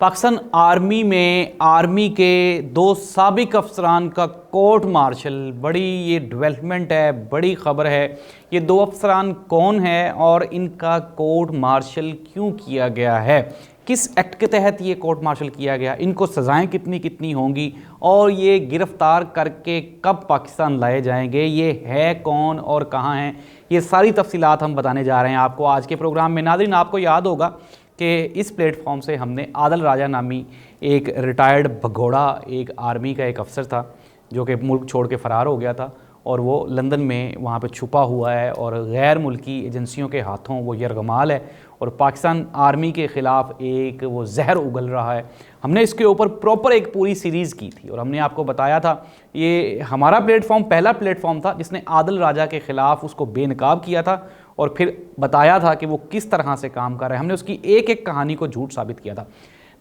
Pakistan army में army के दो साबिक अफसरान का कोर्ट मार्शल, बड़ी ये डेवलपमेंट है, बड़ी ख़बर है। ये दो अफसरान कौन है और इनका कोर्ट मार्शल क्यों किया गया है, किस एक्ट के तहत ये कोर्ट मार्शल किया गया, इनको सज़ाएं कितनी कितनी होंगी और ये गिरफ़्तार करके कब पाकिस्तान लाए जाएंगे, ये है कौन और कहाँ हैं, ये सारी तफसीलात हम बताने जा रहे हैं आपको आज के प्रोग्राम में। नाज़रीन, आपको याद होगा कि इस प्लेटफॉर्म से हमने आदिल राजा नामी एक रिटायर्ड भगोड़ा, एक आर्मी का एक अफसर था जो कि मुल्क छोड़ के फ़रार हो गया था और वो लंदन में वहाँ पे छुपा हुआ है और गैर मुल्की एजेंसियों के हाथों वो यरगमाल है और पाकिस्तान आर्मी के ख़िलाफ़ एक वो जहर उगल रहा है। हमने इसके ऊपर प्रॉपर एक पूरी सीरीज़ की थी और हमने आपको बताया था, ये हमारा प्लेटफॉर्म पहला प्लेटफॉर्म था जिसने आदिल राजा के ख़िलाफ़ उसको बेनकाब किया था और फिर बताया था कि वो किस तरह से काम कर रहे हैं। हमने उसकी एक एक कहानी को झूठ साबित किया था।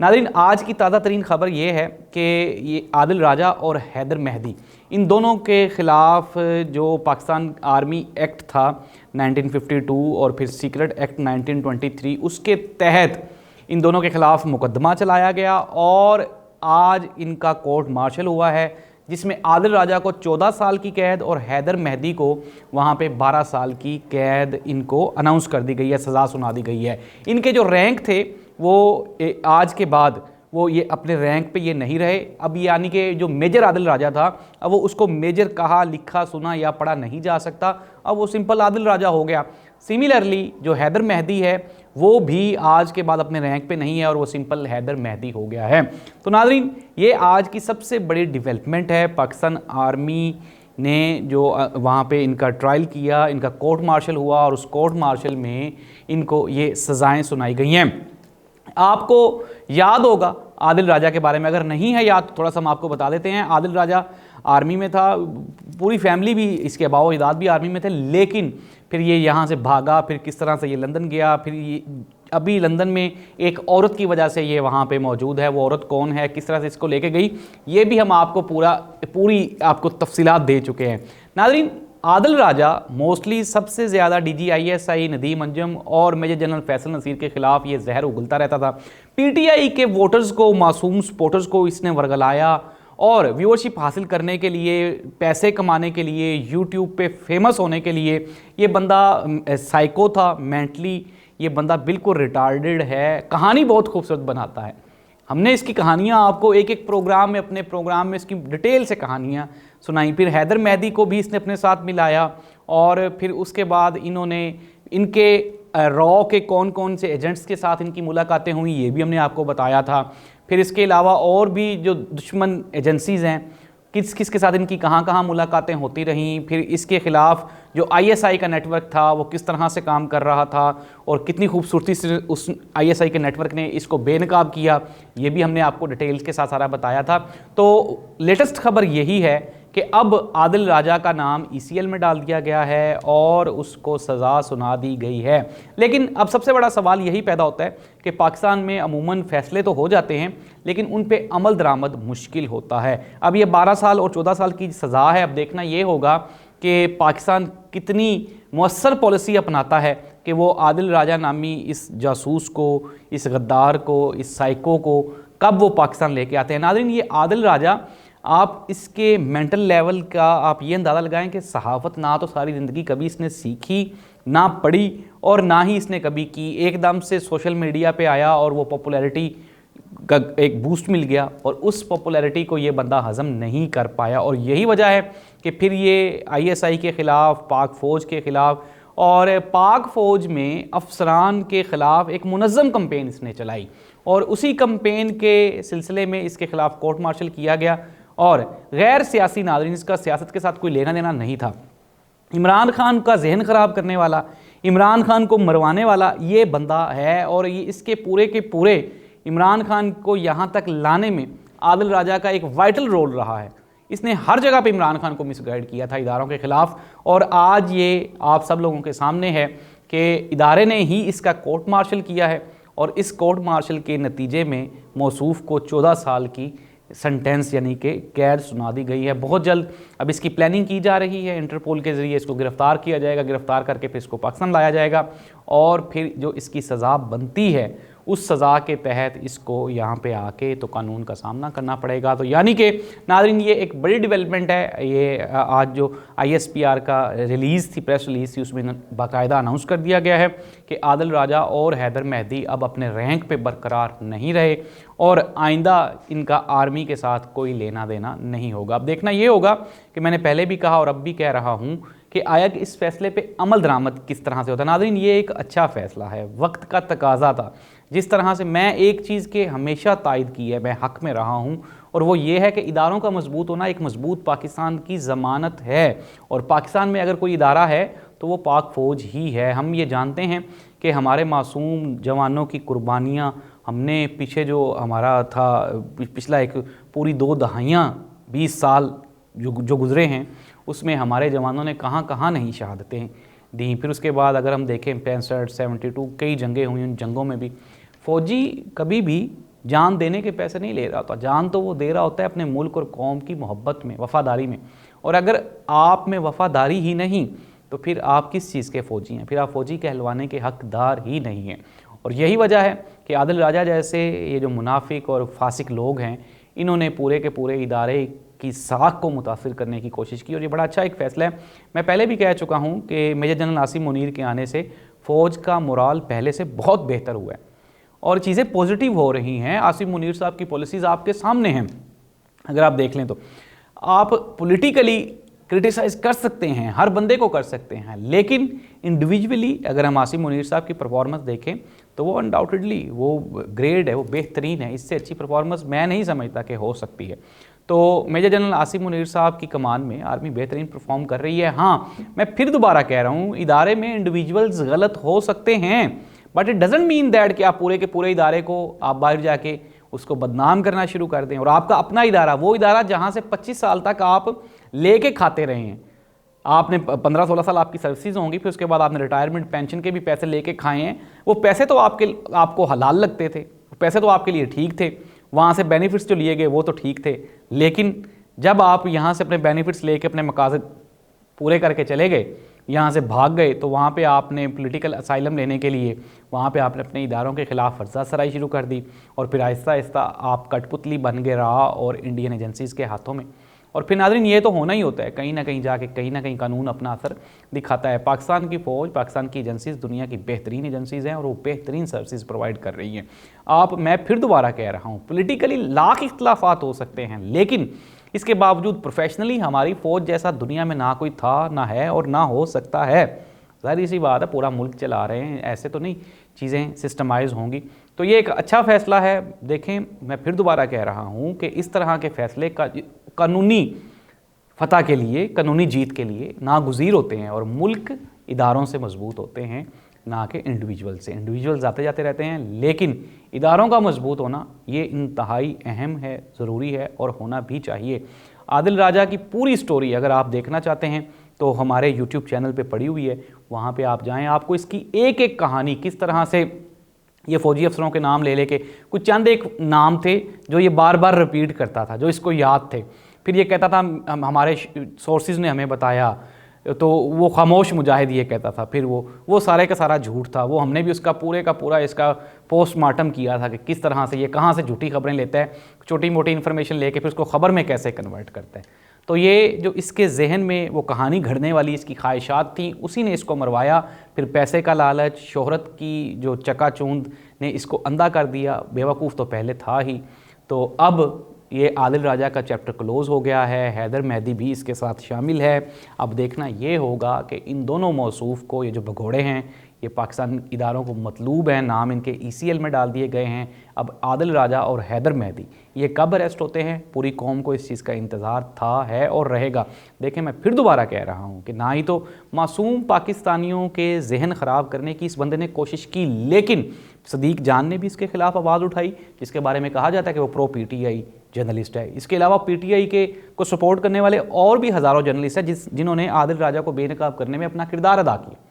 नाज़रीन, आज की ताज़ा तरीन ख़बर ये है कि ये आदिल राजा और हैदर मेहदी, इन दोनों के ख़िलाफ़ जो पाकिस्तान आर्मी एक्ट था 1952 और फिर सीक्रेट एक्ट 1923, उसके तहत इन दोनों के ख़िलाफ़ मुकदमा चलाया गया और आज इनका कोर्ट मार्शल हुआ है जिसमें आदिल राजा को 14 साल की कैद और हैदर मेहदी को वहाँ पे 12 साल की कैद इनको अनाउंस कर दी गई है, सज़ा सुना दी गई है। इनके जो रैंक थे वो आज के बाद वो ये अपने रैंक पे ये नहीं रहे। अब यानी कि जो मेजर आदिल राजा था, अब वो उसको मेजर कहा, लिखा, सुना या पढ़ा नहीं जा सकता, अब वो सिंपल आदिल राजा हो गया। सिमिलरली जो हैदर मेहदी है वो भी आज के बाद अपने रैंक पे नहीं है और वो सिंपल हैदर मेहदी हो गया है। तो नाज़रीन, ये आज की सबसे बड़ी डेवलपमेंट है। पाकिस्तान आर्मी ने जो वहाँ पे इनका ट्रायल किया, इनका कोर्ट मार्शल हुआ और उस कोर्ट मार्शल में इनको ये सज़ाएँ सुनाई गई हैं। आपको याद होगा आदिल राजा के बारे में, अगर नहीं है याद तो थोड़ा सा हम आपको बता देते हैं। आदिल राजा आर्मी में था, पूरी फैमिली भी इसके अबाव इजाद भी आर्मी में थे, लेकिन फिर ये यहाँ से भागा, फिर किस तरह से ये लंदन गया, फिर ये अभी लंदन में एक औरत की वजह से ये वहाँ पे मौजूद है। वो औरत कौन है, किस तरह से इसको लेके गई, ये भी हम आपको पूरी आपको तफसीलात दे चुके हैं। नाज़रीन, आदिल राजा मोस्टली सबसे ज़्यादा DGISI नदीम अंजम और मेजर जनरल फैसल नसीर के ख़िलाफ़ ये जहर उगलता रहता था। PTI के वोटर्स को, मासूम सपोर्टर्स को इसने वर्गलाया और व्यूअरशिप हासिल करने के लिए, पैसे कमाने के लिए, यूट्यूब पे फेमस होने के लिए ये बंदा साइको था, मेंटली ये बंदा बिल्कुल रिटार्डेड है। कहानी बहुत खूबसूरत बनाता है। हमने इसकी कहानियाँ आपको एक एक प्रोग्राम में, अपने प्रोग्राम में इसकी डिटेल से कहानियाँ सुनाई। फिर हैदर मेहदी को भी इसने अपने साथ मिलाया और फिर उसके बाद इन्होंने इनके रॉ के कौन कौन से एजेंट्स के साथ इनकी मुलाकातें हुई, ये भी हमने आपको बताया था। फिर इसके अलावा और भी जो दुश्मन एजेंसीज़ हैं, किस किस के साथ इनकी कहाँ कहाँ मुलाकातें होती रहीं। फिर इसके ख़िलाफ़ जो ISI का नेटवर्क था वो किस तरह से काम कर रहा था और कितनी खूबसूरती से उस ISI के नेटवर्क ने इसको बेनकाब किया, ये भी हमने आपको डिटेल्स के साथ सारा बताया था। तो लेटेस्ट खबर यही है कि अब आदिल राजा का नाम ECL में डाल दिया गया है और उसको सज़ा सुना दी गई है। लेकिन अब सबसे बड़ा सवाल यही पैदा होता है कि पाकिस्तान में अमूमन फ़ैसले तो हो जाते हैं लेकिन उन पे अमल दरामद मुश्किल होता है। अब ये 12 साल और 14 साल की सज़ा है। अब देखना ये होगा कि पाकिस्तान कितनी मौसर पॉलिसी अपनाता है कि वो आदिल राजा नामी इस जासूस को, इस गद्दार को, इस साइको को कब वो पाकिस्तान लेके आते हैं। नाज़रीन, ये आदिल राजा, आप इसके मेंटल लेवल का आप ये अंदाज़ा लगाएं कि सहाफ़त ना तो सारी ज़िंदगी कभी इसने सीखी, ना पढ़ी और ना ही इसने कभी की। एकदम से सोशल मीडिया पे आया और वो पॉपुलैरिटी का एक बूस्ट मिल गया और उस पॉपुलैरिटी को ये बंदा हज़म नहीं कर पाया और यही वजह है कि फिर ये ISI के ख़िलाफ़, पाक फ़ौज के ख़िलाफ़ और पाक फ़ौज में अफसरान के ख़िलाफ़ एक मुनज़्ज़म कैंपेन इसने चलाई और उसी कैंपेन के सिलसिले में इसके ख़िलाफ़ कोर्ट मार्शल किया गया और गैर सियासी, नाज़रीन, इसका सियासत के साथ कोई लेना देना नहीं था। इमरान खान का जहन ख़राब करने वाला, इमरान खान को मरवाने वाला ये बंदा है और ये इसके पूरे के पूरे इमरान खान को यहाँ तक लाने में आदिल राजा का एक वाइटल रोल रहा है। इसने हर जगह पे इमरान खान को मिसगाइड किया था इदारों के ख़िलाफ़ और आज ये आप सब लोगों के सामने है कि इदारे ने ही इसका कोर्ट मार्शल किया है और इस कोर्ट मार्शल के नतीजे में मौसूफ़ को 14 साल की सेंटेंस यानी कि कैद सुना दी गई है। बहुत जल्द अब इसकी प्लानिंग की जा रही है, इंटरपोल के ज़रिए इसको गिरफ़्तार किया जाएगा, गिरफ़्तार करके फिर इसको पाकिस्तान लाया जाएगा और फिर जो इसकी सज़ा बनती है उस सज़ा के तहत इसको यहाँ पे आके तो कानून का सामना करना पड़ेगा। तो यानी कि नाज़रीन ये एक बड़ी डेवलपमेंट है। ये आज जो ISPR का रिलीज़ थी, प्रेस रिलीज़ थी, उसमें बाकायदा अनाउंस कर दिया गया है कि आदिल राजा और हैदर मेहदी अब अपने रैंक पे बरकरार नहीं रहे और आइंदा इनका आर्मी के साथ कोई लेना देना नहीं होगा। अब देखना ये होगा कि मैंने पहले भी कहा और अब भी कह रहा हूँ कि आया कि इस फैसले पे अमल दरामद किस तरह से होता है। नाज़रीन ये एक अच्छा फ़ैसला है, वक्त का तकाजा था। जिस तरह से मैं एक चीज़ के हमेशा तायद की है, मैं हक़ में रहा हूँ, और वो ये है कि इदारों का मजबूत होना एक मजबूत पाकिस्तान की ज़मानत है। और पाकिस्तान में अगर कोई इदारा है तो वो पाक फ़ौज ही है। हम ये जानते हैं कि हमारे मासूम जवानों की कुर्बानियाँ हमने पीछे जो हमारा था पिछला एक पूरी 2 दहाइयाँ 20 साल जो गुज़रे हैं उसमें हमारे जवानों ने कहाँ कहाँ नहीं शहादतें दी। फिर उसके बाद अगर हम देखें 65, 72 कई जंगें हुई, उन जंगों में भी फ़ौजी कभी भी जान देने के पैसे नहीं ले रहा होता। जान तो वो दे रहा होता है अपने मुल्क और कौम की मोहब्बत में, वफ़ादारी में। और अगर आप में वफ़ादारी ही नहीं तो फिर आप किस चीज़ के फ़ौजी हैं? फिर आप फ़ौजी कहलवाने के हक़दार ही नहीं हैं। और यही वजह है कि आदिल राजा जैसे ये जो मुनाफिक और फासिक लोग हैं, इन्होंने पूरे के पूरे इदारे की साख को मुतासिर करने की कोशिश की। और ये बड़ा अच्छा एक फ़ैसला है। मैं पहले भी कह चुका हूँ कि मेजर जनरल आसिम मुनीर के आने से फ़ौज का मोराल पहले से बहुत बेहतर हुआ है और चीज़ें पॉजिटिव हो रही हैं। आसिम मुनीर साहब की पॉलिसीज़ आपके सामने हैं। अगर आप देख लें तो आप पॉलिटिकली क्रिटिसाइज़ कर सकते हैं, हर बंदे को कर सकते हैं, लेकिन इंडिविजुअली अगर हम आसिम मुनीर साहब की परफॉर्मेंस देखें तो वो अनडाउटेडली वो ग्रेड है, वो बेहतरीन है। इससे अच्छी परफॉर्मेंस मैं नहीं समझता कि हो सकती है। तो मेजर जनरल आसिम मुनीर साहब की कमान में आर्मी बेहतरीन परफॉर्म कर रही है। हाँ, मैं फिर दोबारा कह रहा हूँ, इदारे में इंडिविजुअल्स गलत हो सकते हैं, but it doesn't mean that कि आप पूरे के पूरे इदारे को आप बाहर जाके उसको बदनाम करना शुरू कर दें। और आपका अपना इदारा, वो इदारा जहाँ से 25 साल तक आप लेके खाते रहे हैं, आपने 15-16 साल आपकी सर्विसेज होंगी, फिर उसके बाद आपने रिटायरमेंट पेंशन के भी पैसे लेके खाए हैं। वो पैसे तो आपको हलाल लगते थे, पैसे तो आपके लिए ठीक थे, वहाँ से बेनिफिट्स जो लिए गए वो तो ठीक थे। लेकिन जब आप यहाँ से अपने बेनिफिट्स लेके अपने मकासद पूरे करके चले गए, यहाँ से भाग गए, तो वहाँ पे आपने पॉलिटिकल असाइलम लेने के लिए वहाँ पे आपने अपने इदारों के ख़िलाफ़ फर्जा सराई शुरू कर दी और फिर आहिस्ता आहिस्ता आप कठपुतली बन गए रहा और इंडियन एजेंसीज़ के हाथों में। और फिर नाज़रीन ये तो होना ही होता है, कहीं ना कहीं जाके कहीं ना कहीं कानून अपना असर दिखाता है। पाकिस्तान की फ़ौज, पाकिस्तान की एजेंसीज़ दुनिया की बेहतरीन एजेंसीज़ हैं और वो बेहतरीन सर्विसेज प्रोवाइड कर रही हैं। मैं फिर दोबारा कह रहा हूँ, पॉलिटिकली लाख इख्तलाफात हो सकते हैं, लेकिन इसके बावजूद प्रोफेशनली हमारी फ़ौज जैसा दुनिया में ना कोई था, ना है और ना हो सकता है। ज़ाहिर सी बात है, पूरा मुल्क चला रहे हैं, ऐसे तो नहीं चीज़ें सिस्टमाइज़ होंगी। तो ये एक अच्छा फ़ैसला है। देखें, मैं फिर दोबारा कह रहा हूँ कि इस तरह के फ़ैसले का कानूनी फ़तह के लिए, कानूनी जीत के लिए नागुज़ीर होते हैं और मुल्क इदारों से मजबूत होते हैं, ना कि इंडिविजुअल से। इंडिविजुअल्स आते जाते रहते हैं, लेकिन इदारों का मजबूत होना ये इंतहाई अहम है, ज़रूरी है और होना भी चाहिए। आदिल राजा की पूरी स्टोरी अगर आप देखना चाहते हैं तो हमारे YouTube चैनल पे पड़ी हुई है, वहाँ पे आप जाएं। आपको इसकी एक एक कहानी, किस तरह से ये फ़ौजी अफसरों के नाम ले लेके, कुछ चंद एक नाम थे जो ये बार बार रिपीट करता था, जो इसको याद थे, फिर ये कहता था हमारे सोर्सेज ने हमें बताया, तो वो खामोश मुजाहिद ये कहता था, फिर वो सारे का सारा झूठ था। वो हमने भी उसका पूरे का पूरा इसका पोस्टमार्टम किया था कि किस तरह से ये कहाँ से झूठी खबरें लेता है, छोटी मोटी इन्फॉर्मेशन लेके फिर उसको ख़बर में कैसे कन्वर्ट करता है। तो ये जो इसके जहन में वो कहानी घड़ने वाली इसकी ख्वाहिशात थी, उसी ने इसको मरवाया। फिर पैसे का लालच, शोहरत की जो चकाचौंध ने इसको अंधा कर दिया। बेवकूफ़ तो पहले था ही। तो अब ये आदिल राजा का चैप्टर क्लोज़ हो गया है, हैदर मेहदी भी इसके साथ शामिल है। अब देखना ये होगा कि इन दोनों मौसूफ़ को, ये जो भगोड़े हैं, ये पाकिस्तान इदारों को मतलूब हैं, नाम इनके ECL में डाल दिए गए हैं। अब आदिल राजा और हैदर मेहदी ये कब अरेस्ट होते हैं, पूरी कौम को इस चीज़ का इंतज़ार था, है और रहेगा। देखें, मैं फिर दोबारा कह रहा हूँ कि ना ही तो मासूम पाकिस्तानियों के जहन ख़राब करने की इस बंदे ने कोशिश की, लेकिन सदीक जान ने भी इसके ख़िलाफ़ आवाज़ उठाई, जिसके बारे में कहा जाता है कि वो प्रो PTI जर्नलिस्ट है। इसके अलावा PTI के को सपोर्ट करने वाले और भी हज़ारों जर्नलिस्ट हैं जिन्होंने आदिल राजा को बेनकाब करने में अपना किरदार अदा किया।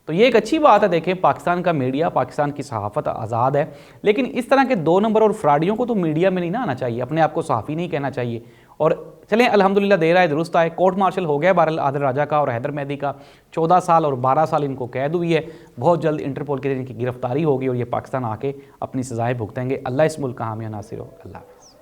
तो ये एक अच्छी बात है। देखें, पाकिस्तान का मीडिया, पाकिस्तान की सहाफ़त आज़ाद है, लेकिन इस तरह के 2 नंबर और फ्राडियों को तो मीडिया में नहीं ना आना चाहिए, अपने आप को सहाफ़ी नहीं कहना चाहिए। और चलें, अल्हम्दुलिल्लाह देर आए दुरुस्त आए, कोर्ट मार्शल हो गया बहरहाल आदिल राजा का और हैदर मेहदी का। 14 साल और 12 साल इनको कैद हुई है। बहुत जल्द इंटरपोल के इनकी गिरफ्तारी होगी और ये पाकिस्तान आके अपनी सज़ाएँ भुगतेंगे। अल्लाह इस मुल्क का हामी नासिर हो। अल्लाह हाफ़िज़।